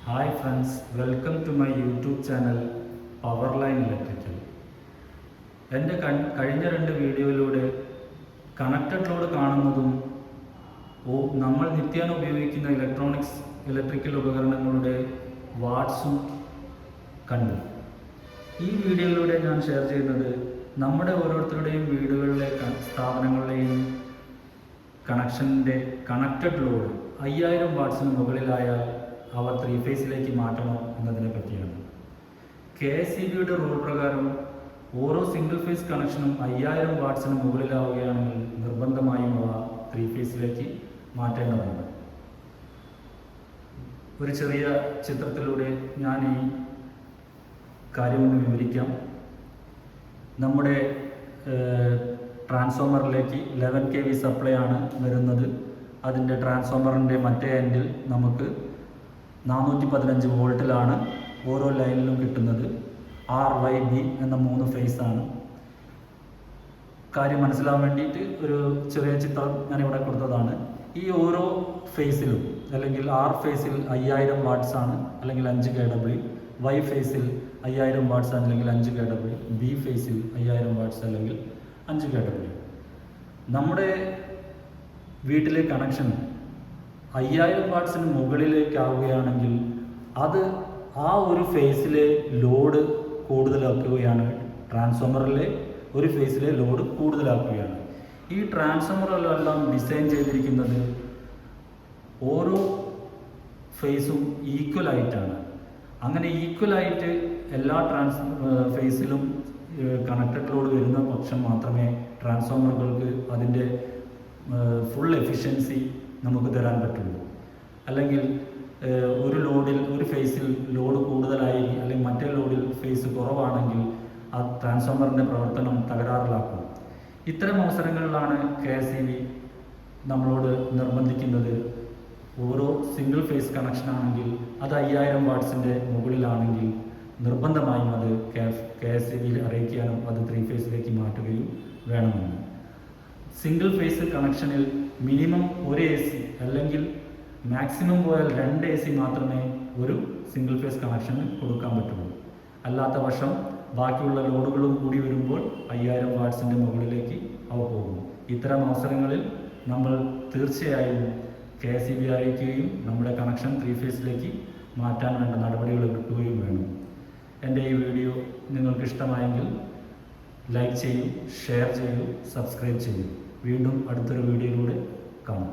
Hi friends, welcome to my YouTube channel power line electrical. എൻ്റെ കഴിഞ്ഞ 2 വീഡിയോയിലൂടെ കണക്റ്റഡ് ലോഡ് കാണുന്നതും നമ്മൾ നിത്യേന ഉപയോഗിക്കുന്ന ഇലക്ട്രിക്കൽ ഉപകരണങ്ങളുടെ വാട്ട്സും കണ്ടു. ഈ വീഡിയോയിലൂടെ ഞാൻ ഷെയർ ചെയ്യുന്നത് നമ്മുടെ ഓരോരുത്തരുടെയും വീടുകളിലെ സ്ഥാപനങ്ങളിലെയും കണക്റ്റഡ് ലോഡ് 5000 വാട്ട്സിന് മുകളിലായാൽ അവ 3 ഫേസിലേക്ക് മാറ്റണോ എന്നതിനെ പറ്റിയാണ്. KSEBയുടെ റൂൾ പ്രകാരം ഓരോ സിംഗിൾ ഫേസ് കണക്ഷനും 5000 വാട്ട്സിന് മുകളിലാവുകയാണെങ്കിൽ നിർബന്ധമായും അവ 3 ഫേസിലേക്ക് മാറ്റേണ്ടതാണ്. ഒരു ചെറിയ ചിത്രത്തിലൂടെ ഞാൻ ഈ കാര്യമൊന്ന് വിവരിക്കാം. നമ്മുടെ ട്രാൻസ്ഫോമറിലേക്ക് 11 kV സപ്ലൈ ആണ് വരുന്നത്. അതിൻ്റെ ട്രാൻസ്ഫോമറിൻ്റെ മറ്റേ എൻഡിൽ നമുക്ക് 415 വോൾട്ടിലാണ് ഓരോ ലൈനിലും കിട്ടുന്നത്. RYB എന്ന 3 ഫേസാണ്. കാര്യം മനസ്സിലാവാൻ വേണ്ടിയിട്ട് ഒരു ചെറിയ ചിത്രം ഞാനിവിടെ കൊടുത്തതാണ്. ഈ ഓരോ ഫേസിലും അല്ലെങ്കിൽ R ഫേസിൽ 5000 വാട്ട്സ് ആണ്, അല്ലെങ്കിൽ 5 kW. Y ഫേസിൽ 5000 വാട്ട്സ് അല്ലെങ്കിൽ 5 kW. B ഫേസിൽ 5000 വാട്ട്സ് അല്ലെങ്കിൽ 5 kW. നമ്മുടെ വീട്ടിലെ കണക്ഷൻ 5000 വാട്ട്സിന് മുകളിലേക്കാവുകയാണെങ്കിൽ അത് ആ ഒരു ഫേസിലെ ലോഡ് കൂടുതലാക്കുകയാണ്. ട്രാൻസ്ഫോമറിലെ ഒരു ഫേസിലെ ലോഡ് കൂടുതലാക്കുകയാണ്. ഈ ട്രാൻസ്ഫോമറിലെല്ലാം ഡിസൈൻ ചെയ്തിരിക്കുന്നത് ഓരോ ഫേസും ഈക്വലായിട്ടാണ്. അങ്ങനെ ഈക്വലായിട്ട് എല്ലാ ഫേസിലും കണക്റ്റഡ് ലോഡ് വരുന്ന പക്ഷം മാത്രമേ ട്രാൻസ്ഫോമറുകൾക്ക് അതിൻ്റെ ഫുൾ എഫിഷ്യൻസി നമുക്ക് തരാൻ പറ്റുള്ളൂ. അല്ലെങ്കിൽ ഒരു ഫേസിൽ ലോഡ് കൂടുതലായി അല്ലെങ്കിൽ മറ്റേ ലോഡിൽ ഫേസ് കുറവാണെങ്കിൽ ആ ട്രാൻസ്ഫോമറിൻ്റെ പ്രവർത്തനം തകരാറിലാക്കും. ഇത്തരം അവസരങ്ങളിലാണ് KSEB നമ്മളോട് നിർബന്ധിക്കുന്നത്. ഓരോ സിംഗിൾ ഫേസ് കണക്ഷൻ ആണെങ്കിൽ അത് 5000 വാട്ട്സിൻ്റെ മുകളിലാണെങ്കിൽ നിർബന്ധമായും അത് KSEBയിൽ അറിയിക്കാനും അത് 3 ഫേസിലേക്ക് മാറ്റുകയും വേണമെന്ന്. സിംഗിൾ ഫേസ് കണക്ഷനിൽ മിനിമം 1 AC അല്ലെങ്കിൽ മാക്സിമം പോയാൽ 2 AC മാത്രമേ ഒരു സിംഗിൾ ഫേസ് കണക്ഷന് കൊടുക്കാൻ പറ്റുള്ളൂ. അല്ലാത്ത പക്ഷം ബാക്കിയുള്ള ലോഡുകളും കൂടി വരുമ്പോൾ 5000 വാട്ട്സിൻ്റെ മുകളിലേക്ക് അവ പോകും. ഇത്തരം അവസരങ്ങളിൽ നമ്മൾ തീർച്ചയായും KSEB അറിയിക്കുകയും നമ്മുടെ കണക്ഷൻ 3 ഫേസിലേക്ക് മാറ്റാൻ വേണ്ട നടപടികൾ എടുക്കുകയും വേണം. എൻ്റെ ഈ വീഡിയോ നിങ്ങൾക്ക് ഇഷ്ടമായെങ്കിൽ ലൈക്ക് ചെയ്യൂ, ഷെയർ ചെയ്യൂ, സബ്സ്ക്രൈബ് ചെയ്യൂ. വീണ്ടും അടുത്തൊരു വീഡിയോയിലൂടെ കാണാം.